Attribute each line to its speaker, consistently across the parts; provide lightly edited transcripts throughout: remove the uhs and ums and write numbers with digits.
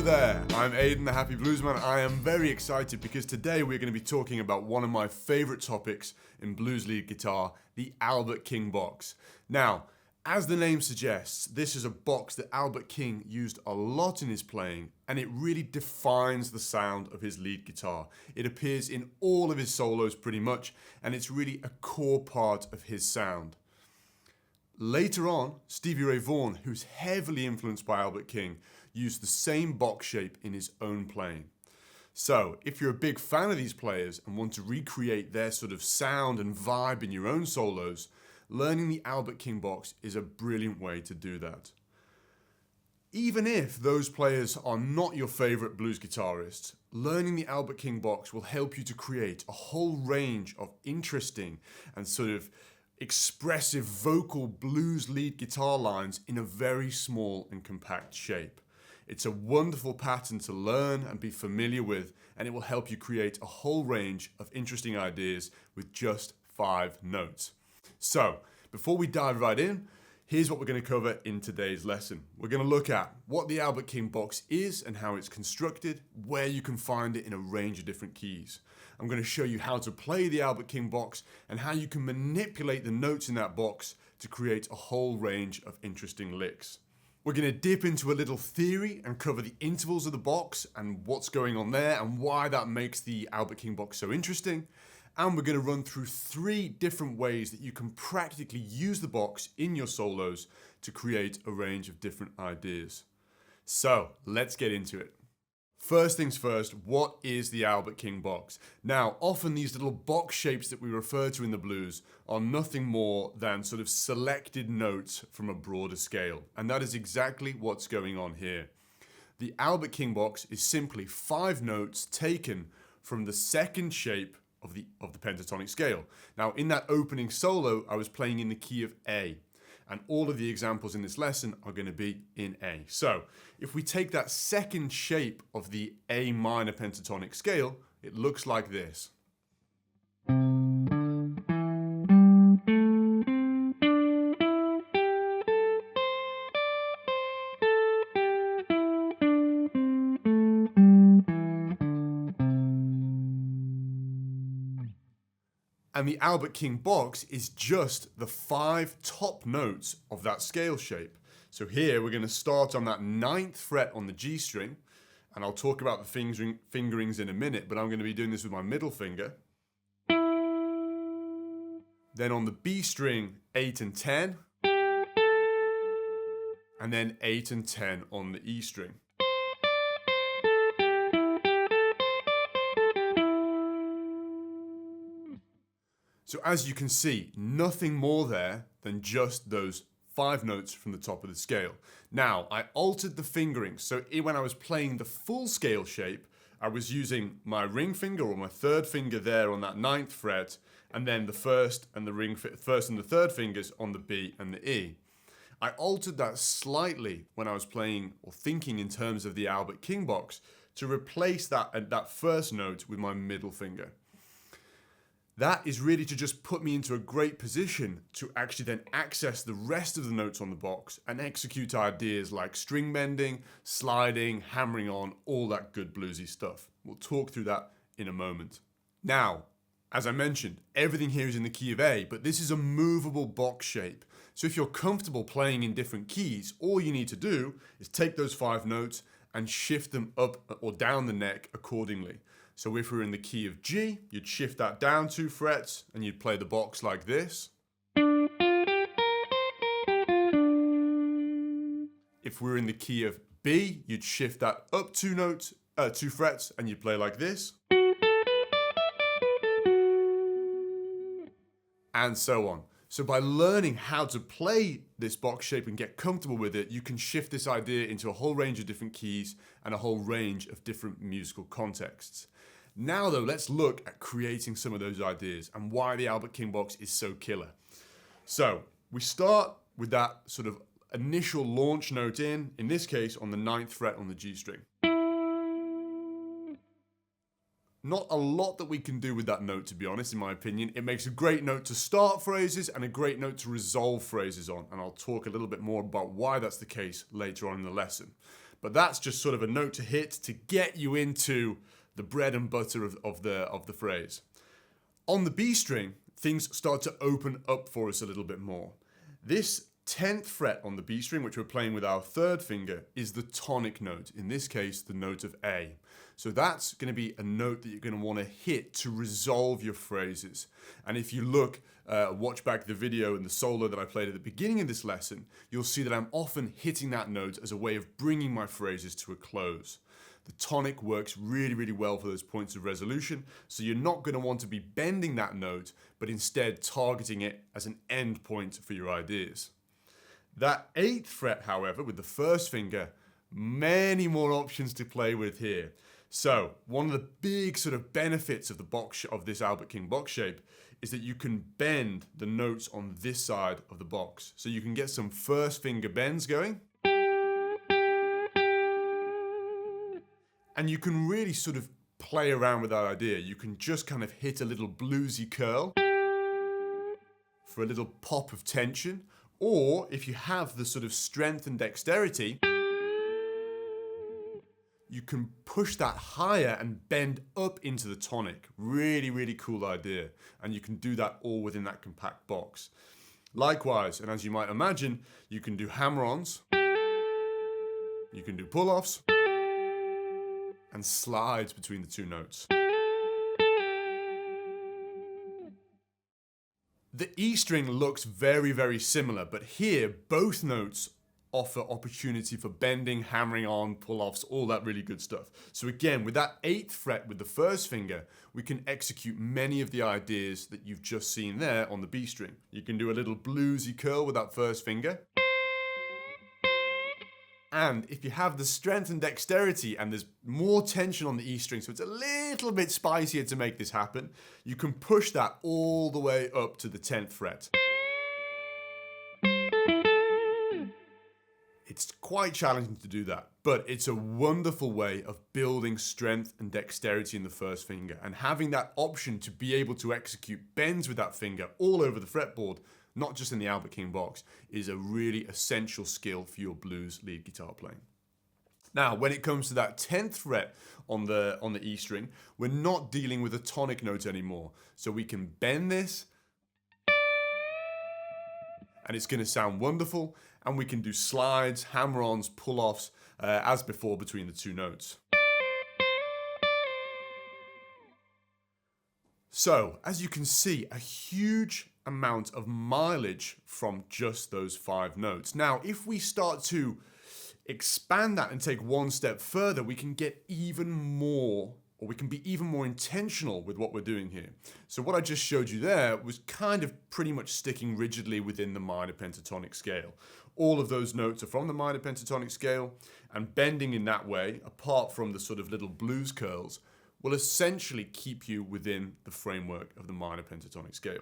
Speaker 1: Hello there, I'm Aidan the Happy Bluesman. I am very excited because today we're going to be talking about one of my favourite topics in blues lead guitar, the Albert King box. Now, as the name suggests, this is a box that Albert King used a lot in his playing, and it really defines the sound of his lead guitar. It appears in all of his solos pretty much, and it's really a core part of his sound. Later on, Stevie Ray Vaughan, who's heavily influenced by Albert King, used the same box shape in his own playing. So, if you're a big fan of these players and want to recreate their sort of sound and vibe in your own solos, learning the Albert King box is a brilliant way to do that. Even if those players are not your favorite blues guitarists, learning the Albert King box will help you to create a whole range of interesting and sort of expressive vocal blues lead guitar lines in a very small and compact shape. It's a wonderful pattern to learn and be familiar with, and it will help you create a whole range of interesting ideas with just 5 notes. So, before we dive right in, here's what we're going to cover in today's lesson. We're going to look at what the Albert King box is and how it's constructed, where you can find it in a range of different keys. I'm going to show you how to play the Albert King box and how you can manipulate the notes in that box to create a whole range of interesting licks. We're going to dip into a little theory and cover the intervals of the box and what's going on there and why that makes the Albert King box so interesting. And we're going to run through 3 different ways that you can practically use the box in your solos to create a range of different ideas. So, let's get into it. First things first, what is the Albert King box? Now, often these little box shapes that we refer to in the blues are nothing more than sort of selected notes from a broader scale. And that is exactly what's going on here. The Albert King box is simply 5 notes taken from the second shape of the pentatonic scale. Now, in that opening solo, I was playing in the key of A. And all of the examples in this lesson are going to be in A. So, if we take that second shape of the A minor pentatonic scale, it looks like this. And the Albert King box is just the 5 top notes of that scale shape. So here we're going to start on that 9th fret on the G string, and I'll talk about the fingerings in a minute, but I'm going to be doing this with my middle finger. Then on the B string, 8 and 10, and then 8 and 10 on the E string. So as you can see, nothing more there than just those 5 notes from the top of the scale. Now, I altered the fingering, so when I was playing the full scale shape, I was using my ring finger or my 3rd finger there on that 9th fret, and then the first and the 3rd fingers on the B and the E. I altered that slightly when I was playing or thinking in terms of the Albert King box to replace that first note with my middle finger. That is really to just put me into a great position to actually then access the rest of the notes on the box and execute ideas like string bending, sliding, hammering on, all that good bluesy stuff. We'll talk through that in a moment. Now, as I mentioned, everything here is in the key of A, but this is a movable box shape. So if you're comfortable playing in different keys, all you need to do is take those 5 notes and shift them up or down the neck accordingly. So if we're in the key of G, you'd shift that down 2 frets and you'd play the box like this. If we're in the key of B, you'd shift that up 2 frets and you'd play like this. And so on. So by learning how to play this box shape and get comfortable with it, you can shift this idea into a whole range of different keys and a whole range of different musical contexts. Now though, let's look at creating some of those ideas and why the Albert King box is so killer. So we start with that sort of initial launch note in this case on the 9th fret on the G string. Not a lot that we can do with that note, to be honest, in my opinion. It makes a great note to start phrases and a great note to resolve phrases on, and I'll talk a little bit more about why that's the case later on in the lesson. But that's just sort of a note to hit to get you into the bread and butter of the phrase. On the B string, things start to open up for us a little bit more. This 10th fret on the B string, which we're playing with our third finger, is the tonic note. In this case, the note of A. So that's going to be a note that you're going to want to hit to resolve your phrases. And if you watch back the video and the solo that I played at the beginning of this lesson, you'll see that I'm often hitting that note as a way of bringing my phrases to a close. The tonic works really, really well for those points of resolution, so you're not going to want to be bending that note, but instead targeting it as an end point for your ideas. That 8th fret, however, with the first finger, many more options to play with here. So one of the big sort of benefits of this Albert King box shape is that you can bend the notes on this side of the box. So you can get some first finger bends going. And you can really sort of play around with that idea. You can just kind of hit a little bluesy curl for a little pop of tension. Or if you have the sort of strength and dexterity, you can push that higher and bend up into the tonic. Really, really cool idea. And you can do that all within that compact box. Likewise, and as you might imagine, you can do hammer-ons, you can do pull-offs, and slides between the two notes. The E string looks very, very similar, but here both notes offer opportunity for bending, hammering on, pull-offs, all that really good stuff. So again, with that 8th fret with the first finger, we can execute many of the ideas that you've just seen there on the B string. You can do a little bluesy curl with that first finger. And if you have the strength and dexterity and there's more tension on the E string, so it's a little bit spicier to make this happen, you can push that all the way up to the 10th fret. It's quite challenging to do that, but it's a wonderful way of building strength and dexterity in the first finger, and having that option to be able to execute bends with that finger all over the fretboard, not just in the Albert King box, is a really essential skill for your blues lead guitar playing. Now, when it comes to that 10th fret on the E string, we're not dealing with a tonic note anymore. So we can bend this, and it's going to sound wonderful, and we can do slides, hammer-ons, pull-offs, as before between the two notes. So, as you can see, a huge amount of mileage from just those 5 notes. Now, if we start to expand that and take one step further, we can get even more, or we can be even more intentional with what we're doing here. So what I just showed you there was kind of pretty much sticking rigidly within the minor pentatonic scale. All of those notes are from the minor pentatonic scale, and bending in that way, apart from the sort of little blues curls, will essentially keep you within the framework of the minor pentatonic scale.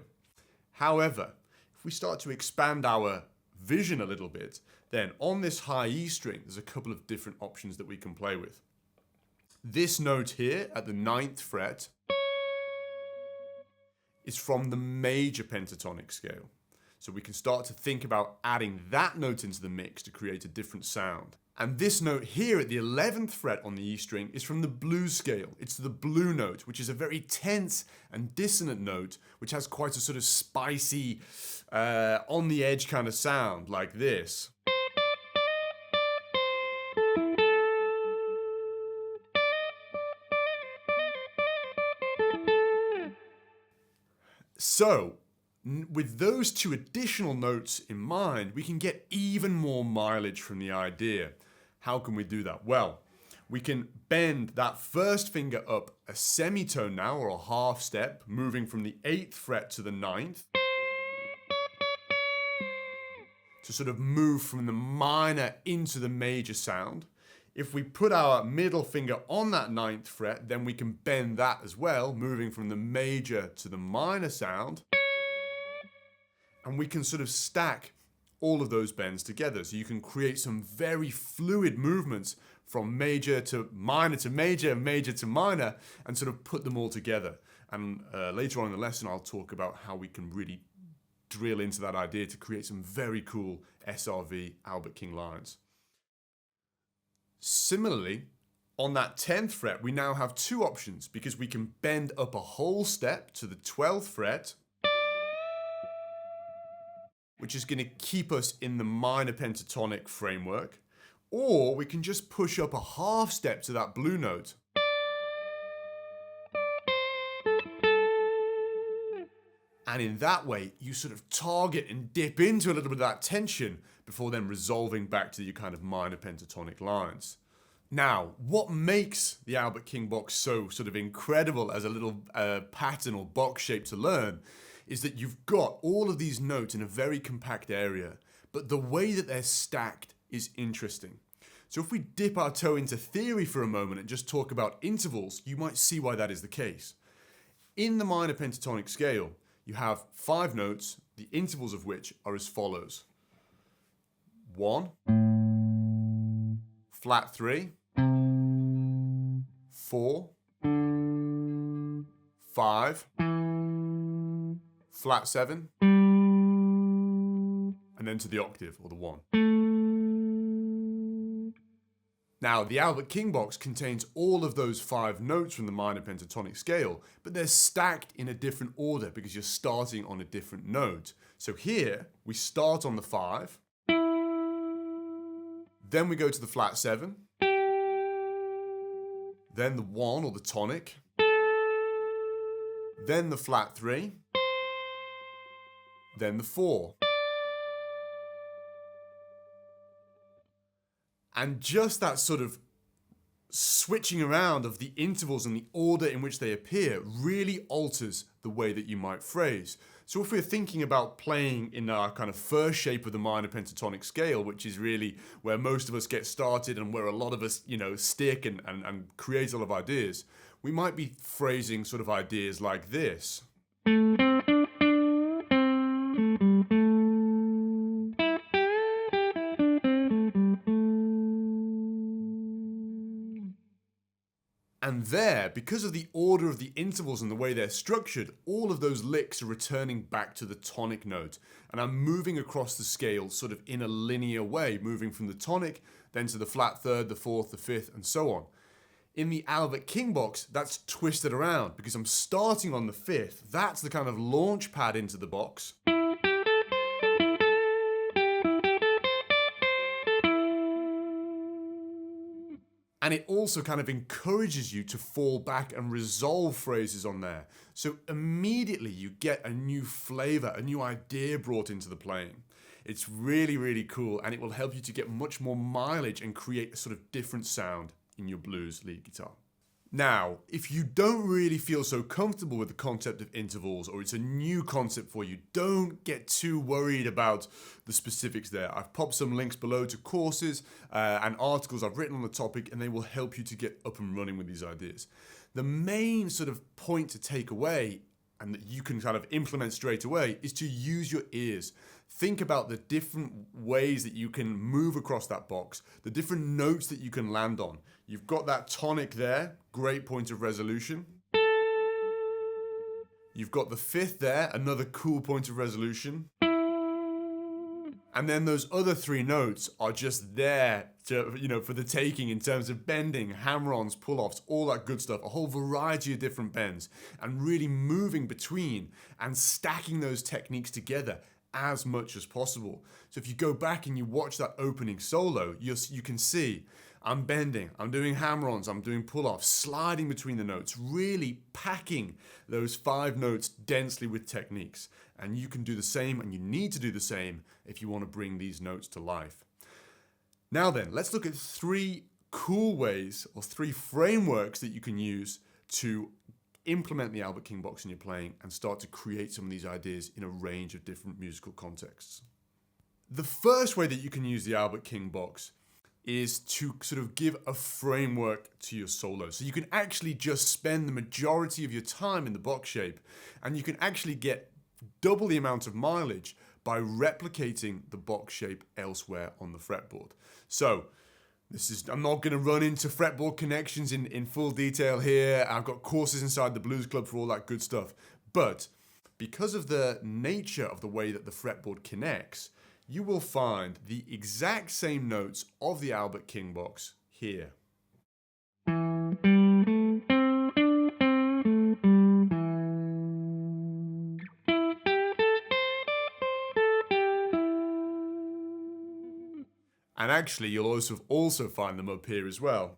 Speaker 1: However, if we start to expand our vision a little bit, then on this high E string, there's a couple of different options that we can play with. This note here at the 9th fret is from the major pentatonic scale. So we can start to think about adding that note into the mix to create a different sound. And this note here at the 11th fret on the E string is from the blues scale. It's the blue note, which is a very tense and dissonant note, which has quite a sort of spicy, on the edge kind of sound like this. So, with those 2 additional notes in mind, we can get even more mileage from the idea. How can we do that? Well, we can bend that first finger up a semitone now, or a half step, moving from the 8th fret to the 9th, to sort of move from the minor into the major sound. If we put our middle finger on that 9th fret, then we can bend that as well, moving from the major to the minor sound. And we can sort of stack all of those bends together. So you can create some very fluid movements from major to minor to major, major to minor, and sort of put them all together. And later on in the lesson, I'll talk about how we can really drill into that idea to create some very cool SRV Albert King lines. Similarly, on that 10th fret, we now have two options because we can bend up a whole step to the 12th fret, which is going to keep us in the minor pentatonic framework, or we can just push up a half step to that blue note. And in that way, you sort of target and dip into a little bit of that tension before then resolving back to your kind of minor pentatonic lines. Now, what makes the Albert King box so sort of incredible as a little pattern or box shape to learn is that you've got all of these notes in a very compact area, but the way that they're stacked is interesting. So if we dip our toe into theory for a moment and just talk about intervals, you might see why that is the case. In the minor pentatonic scale, you have 5 notes, the intervals of which are as follows. 1, flat 3, 4, 5, flat 7, and then to the octave, or the 1. Now, the Albert King box contains all of those 5 notes from the minor pentatonic scale, but they're stacked in a different order because you're starting on a different note. So here, we start on the 5, then we go to the flat 7, then the 1 or the tonic, then the flat 3, then the 4. And just that sort of switching around of the intervals and the order in which they appear really alters the way that you might phrase. So if we're thinking about playing in our kind of first shape of the minor pentatonic scale, which is really where most of us get started and where a lot of us, stick and create a lot of ideas, we might be phrasing sort of ideas like this. And there, because of the order of the intervals and the way they're structured, all of those licks are returning back to the tonic note. And I'm moving across the scale sort of in a linear way, moving from the tonic, then to the flat third, the fourth, the fifth, and so on. In the Albert King box, that's twisted around because I'm starting on the fifth. That's the kind of launch pad into the box. And it also kind of encourages you to fall back and resolve phrases on there. So immediately you get a new flavor, a new idea brought into the playing. It's really, really cool, and it will help you to get much more mileage and create a sort of different sound in your blues lead guitar. Now, if you don't really feel so comfortable with the concept of intervals, or it's a new concept for you, don't get too worried about the specifics there. I've popped some links below to courses and articles I've written on the topic, and they will help you to get up and running with these ideas. The main sort of point to take away, and that you can kind of implement straight away, is to use your ears. Think about the different ways that you can move across that box, the different notes that you can land on. You've got that tonic there, great point of resolution. You've got the fifth there, another cool point of resolution. And then those other 3 notes are just there to, for the taking in terms of bending, hammer-ons, pull-offs, all that good stuff, a whole variety of different bends, and really moving between and stacking those techniques together as much as possible. So if you go back and you watch that opening solo, you can see I'm bending, I'm doing hammer-ons, I'm doing pull-offs, sliding between the notes, really packing those 5 notes densely with techniques. And you can do the same, and you need to do the same if you want to bring these notes to life. Now then, let's look at 3 cool ways or 3 frameworks that you can use to implement the Albert King box in your playing and start to create some of these ideas in a range of different musical contexts. The first way that you can use the Albert King box is to sort of give a framework to your solo. So you can actually just spend the majority of your time in the box shape, and you can actually get double the amount of mileage by replicating the box shape elsewhere on the fretboard. So I'm not going to run into fretboard connections in full detail here. I've got courses inside the Blues Club for all that good stuff. But because of the nature of the way that the fretboard connects, you will find the exact same notes of the Albert King box here. And actually, you'll also find them up here as well.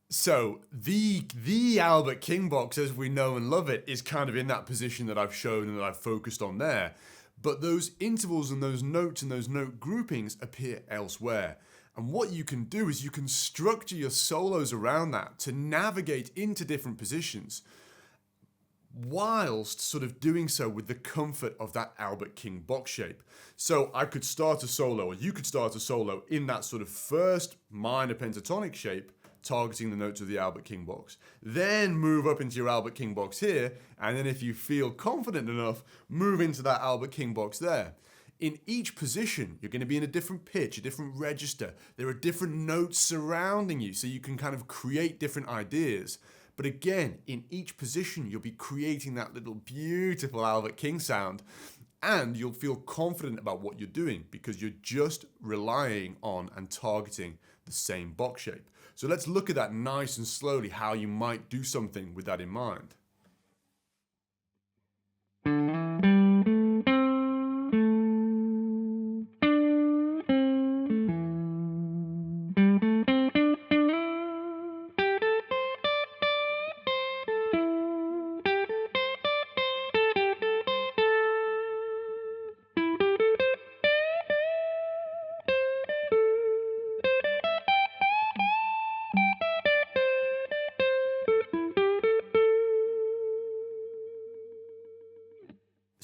Speaker 1: So the Albert King box, as we know and love it, is kind of in that position that I've shown and that I've focused on there. But those intervals and those notes and those note groupings appear elsewhere. And what you can do is you can structure your solos around that to navigate into different positions, whilst sort of doing so with the comfort of that Albert King box shape. So I could start a solo, or you could start a solo in that sort of first minor pentatonic shape, targeting the notes of the Albert King box. Then move up into your Albert King box here, and then if you feel confident enough, move into that Albert King box there. In each position, you're going to be in a different pitch, a different register. There are different notes surrounding you, so you can kind of create different ideas. But again, in each position, you'll be creating that little beautiful Albert King sound, and you'll feel confident about what you're doing because you're just relying on and targeting the same box shape. So let's look at that nice and slowly, how you might do something with that in mind.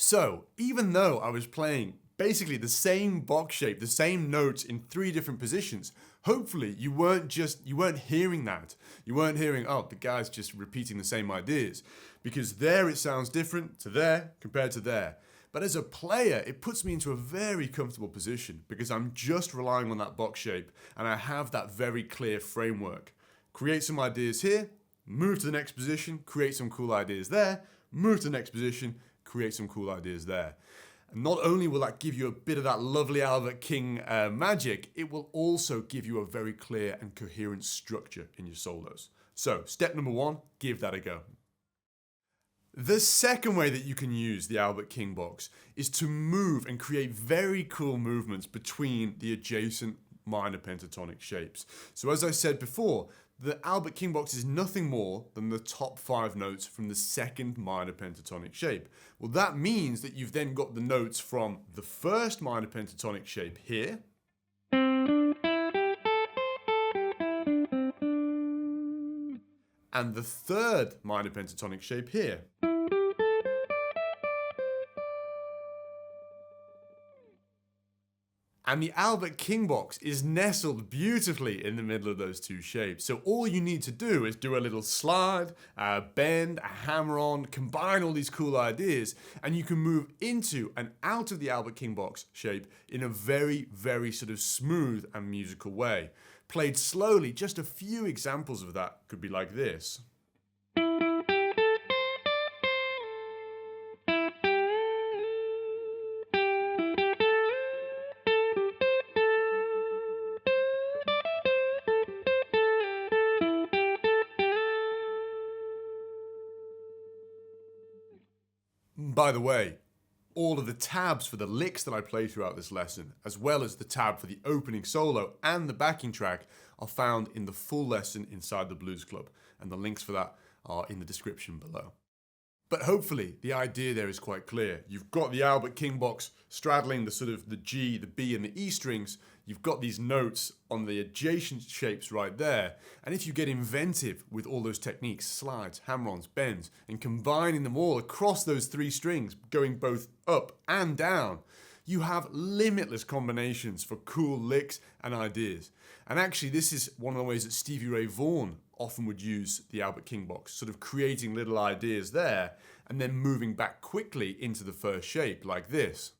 Speaker 1: So, even though I was playing basically the same box shape, the same notes in 3 different positions, hopefully you weren't hearing that. You weren't hearing, oh, the guy's just repeating the same ideas. Because there it sounds different to there compared to there. But as a player, it puts me into a very comfortable position because I'm just relying on that box shape and I have that very clear framework. Create some ideas here, move to the next position, create some cool ideas there, move to the next position, create some cool ideas there. And not only will that give you a bit of that lovely Albert King magic, it will also give you a very clear and coherent structure in your solos. So, step number 1, give that a go. The second way that you can use the Albert King box is to move and create very cool movements between the adjacent minor pentatonic shapes. So as I said before, the Albert King box is nothing more than the top 5 notes from the second minor pentatonic shape. Well, that means that you've then got the notes from the first minor pentatonic shape here, and the third minor pentatonic shape here. And the Albert King box is nestled beautifully in the middle of those 2 shapes. So all you need to do is do a little slide, a bend, a hammer on, combine all these cool ideas, and you can move into and out of the Albert King box shape in a very, very sort of smooth and musical way. Played slowly, just a few examples of that could be like this. By the way, all of the tabs for the licks that I play throughout this lesson, as well as the tab for the opening solo and the backing track, are found in the full lesson inside the Blues Club, and the links for that are in the description below. But hopefully the idea there is quite clear. You've got the Albert King box straddling the sort of the G, the B and the E strings. You've got these notes on the adjacent shapes right there. And if you get inventive with all those techniques, slides, hammer-ons, bends, and combining them all across those 3 strings, going both up and down, you have limitless combinations for cool licks and ideas. And actually this is one of the ways that Stevie Ray Vaughan often would use the Albert King box, sort of creating little ideas there and then moving back quickly into the first shape like this.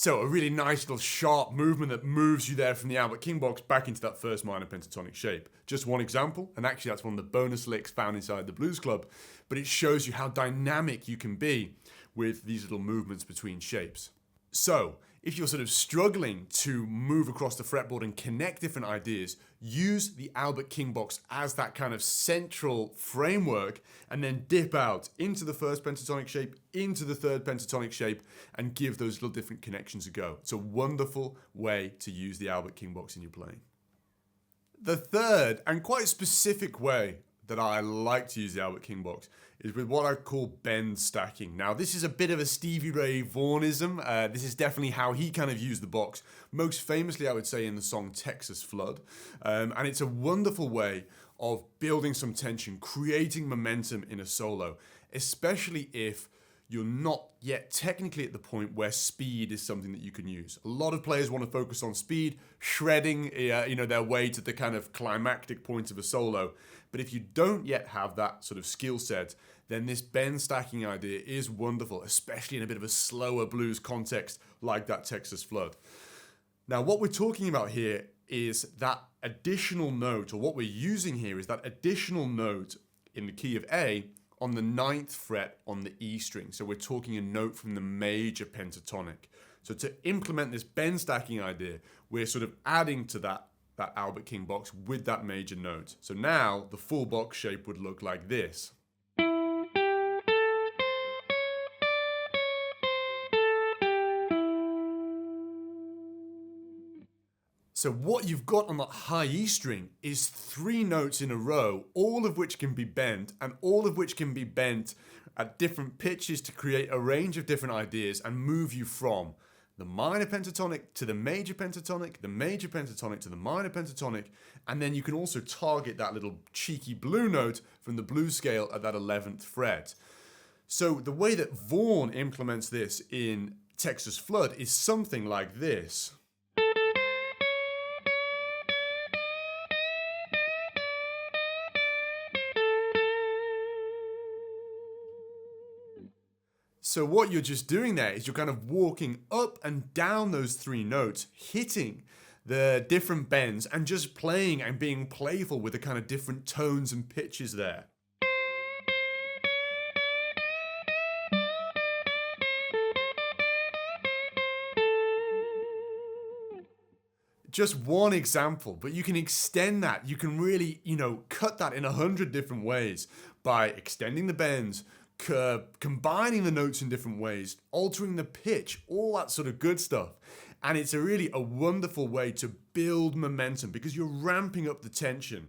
Speaker 1: So a really nice little sharp movement that moves you there from the Albert King box back into that first minor pentatonic shape. Just one example, and actually that's one of the bonus licks found inside the Blues Club, but it shows you how dynamic you can be with these little movements between shapes. So, if you're sort of struggling to move across the fretboard and connect different ideas, use the Albert King box as that kind of central framework and then dip out into the first pentatonic shape, into the third pentatonic shape, and give those little different connections a go. It's a wonderful way to use the Albert King box in your playing. The third and quite specific way that I like to use the Albert King box is with what I call bend stacking. Now, this is a bit of a Stevie Ray Vaughnism. This is definitely how he kind of used the box. Most famously, I would say, in the song Texas Flood. And it's a wonderful way of building some tension, creating momentum in a solo, especially if you're not yet technically at the point where speed is something that you can use. A lot of players want to focus on speed, shredding their way to the kind of climactic point of a solo. But if you don't yet have that sort of skill set, then this bend stacking idea is wonderful, especially in a bit of a slower blues context like that Texas Flood. Now, what we're talking about here is that additional note, or what we're using here is that additional note in the key of A on the 9th fret on the E string. So we're talking a note from the major pentatonic. So to implement this bend stacking idea, we're sort of adding to that Albert King box with that major note. So now the full box shape would look like this. So what you've got on that high E string is 3 notes in a row, all of which can be bent, and all of which can be bent at different pitches to create a range of different ideas and move you from the minor pentatonic to the major pentatonic to the minor pentatonic, and then you can also target that little cheeky blue note from the blues scale at that 11th fret. So the way that Vaughan implements this in Texas Flood is something like this. So what you're just doing there is you're kind of walking up and down those 3 notes, hitting the different bends and just playing and being playful with the kind of different tones and pitches there. Just one example, but you can extend that. You can really, cut that in 100 different ways by extending the bends, combining the notes in different ways, altering the pitch, all that sort of good stuff. And it's really a wonderful way to build momentum because you're ramping up the tension.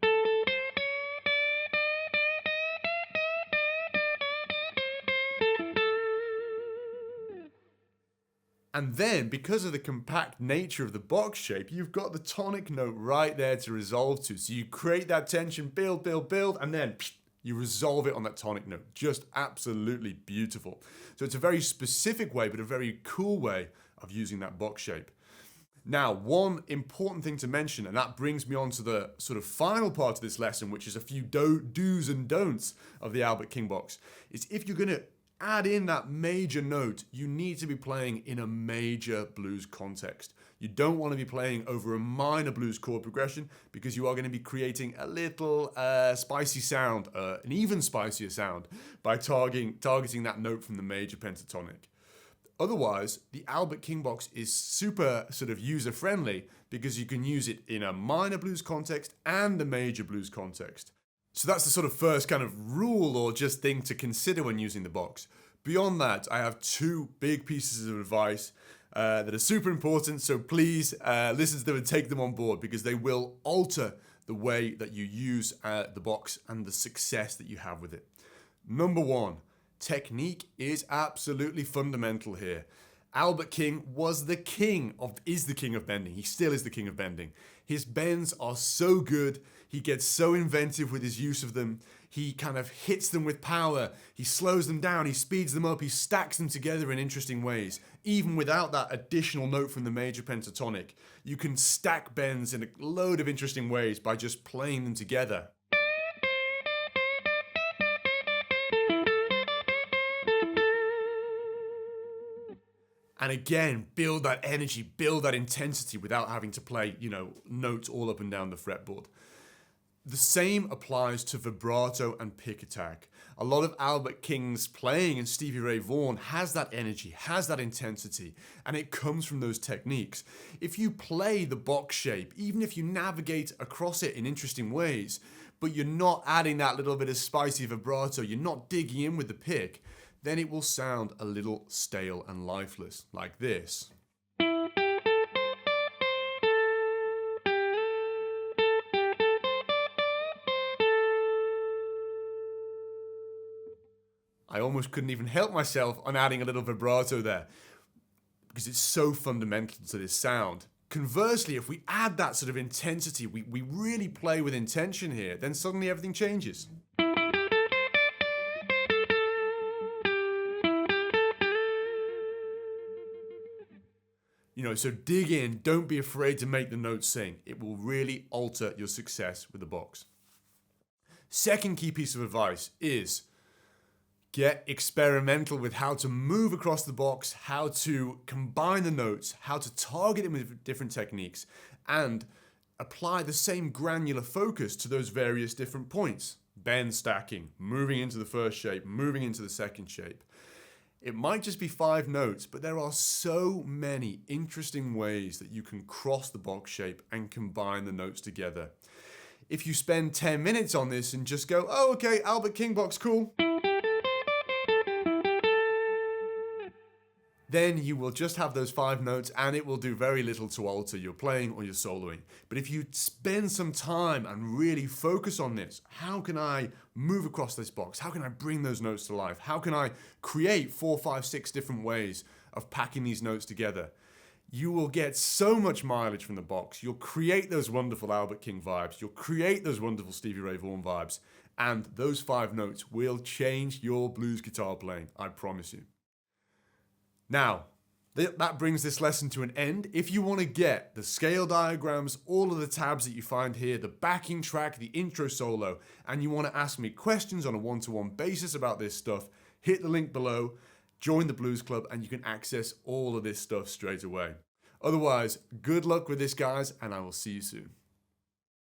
Speaker 1: And then, because of the compact nature of the box shape, you've got the tonic note right there to resolve to. So you create that tension, build, and then you resolve it on that tonic note. Just absolutely beautiful. So it's a very specific way, but a very cool way of using that box shape. Now, one important thing to mention, and that brings me on to the sort of final part of this lesson, which is a few do's and don'ts of the Albert King box, is if you're going to add in that major note, you need to be playing in a major blues context. You don't want to be playing over a minor blues chord progression because you are going to be creating a little spicy sound, an even spicier sound, by targeting that note from the major pentatonic. Otherwise, the Albert King box is super sort of user-friendly because you can use it in a minor blues context and a major blues context. So that's the sort of first kind of rule or just thing to consider when using the box. Beyond that, I have 2 big pieces of advice that are super important, so please listen to them and take them on board because they will alter the way that you use the box and the success that you have with it. Number 1, technique is absolutely fundamental here. Albert King is the king of bending. He still is the king of bending. His bends are so good. He gets so inventive with his use of them. He kind of hits them with power. He slows them down. He speeds them up. He stacks them together in interesting ways. Even without that additional note from the major pentatonic, you can stack bends in a load of interesting ways by just playing them together. And again, build that energy, build that intensity without having to play, notes all up and down the fretboard. The same applies to vibrato and pick attack. A lot of Albert King's playing and Stevie Ray Vaughan has that energy, has that intensity, and it comes from those techniques. If you play the box shape, even if you navigate across it in interesting ways, but you're not adding that little bit of spicy vibrato, you're not digging in with the pick, then it will sound a little stale and lifeless, like this. I almost couldn't even help myself on adding a little vibrato there because it's so fundamental to this sound. Conversely, if we add that sort of intensity, we really play with intention here, then suddenly everything changes. So dig in, don't be afraid to make the notes sing. It will really alter your success with the box. Second key piece of advice is get experimental with how to move across the box, how to combine the notes, how to target them with different techniques, and apply the same granular focus to those various different points. Bend stacking, moving into the first shape, moving into the second shape. It might just be 5 notes, but there are so many interesting ways that you can cross the box shape and combine the notes together. If you spend 10 minutes on this and just go, oh, okay, Albert King box, cool, then you will just have those 5 notes and it will do very little to alter your playing or your soloing. But if you spend some time and really focus on this, how can I move across this box? How can I bring those notes to life? How can I create 4, 5, 6 different ways of packing these notes together? You will get so much mileage from the box. You'll create those wonderful Albert King vibes. You'll create those wonderful Stevie Ray Vaughan vibes. And those 5 notes will change your blues guitar playing, I promise you. Now, that brings this lesson to an end. If you want to get the scale diagrams, all of the tabs that you find here, the backing track, the intro solo, and you want to ask me questions on a one-to-one basis about this stuff, hit the link below, join the Blues Club, and you can access all of this stuff straight away. Otherwise, good luck with this, guys, and I will see you soon.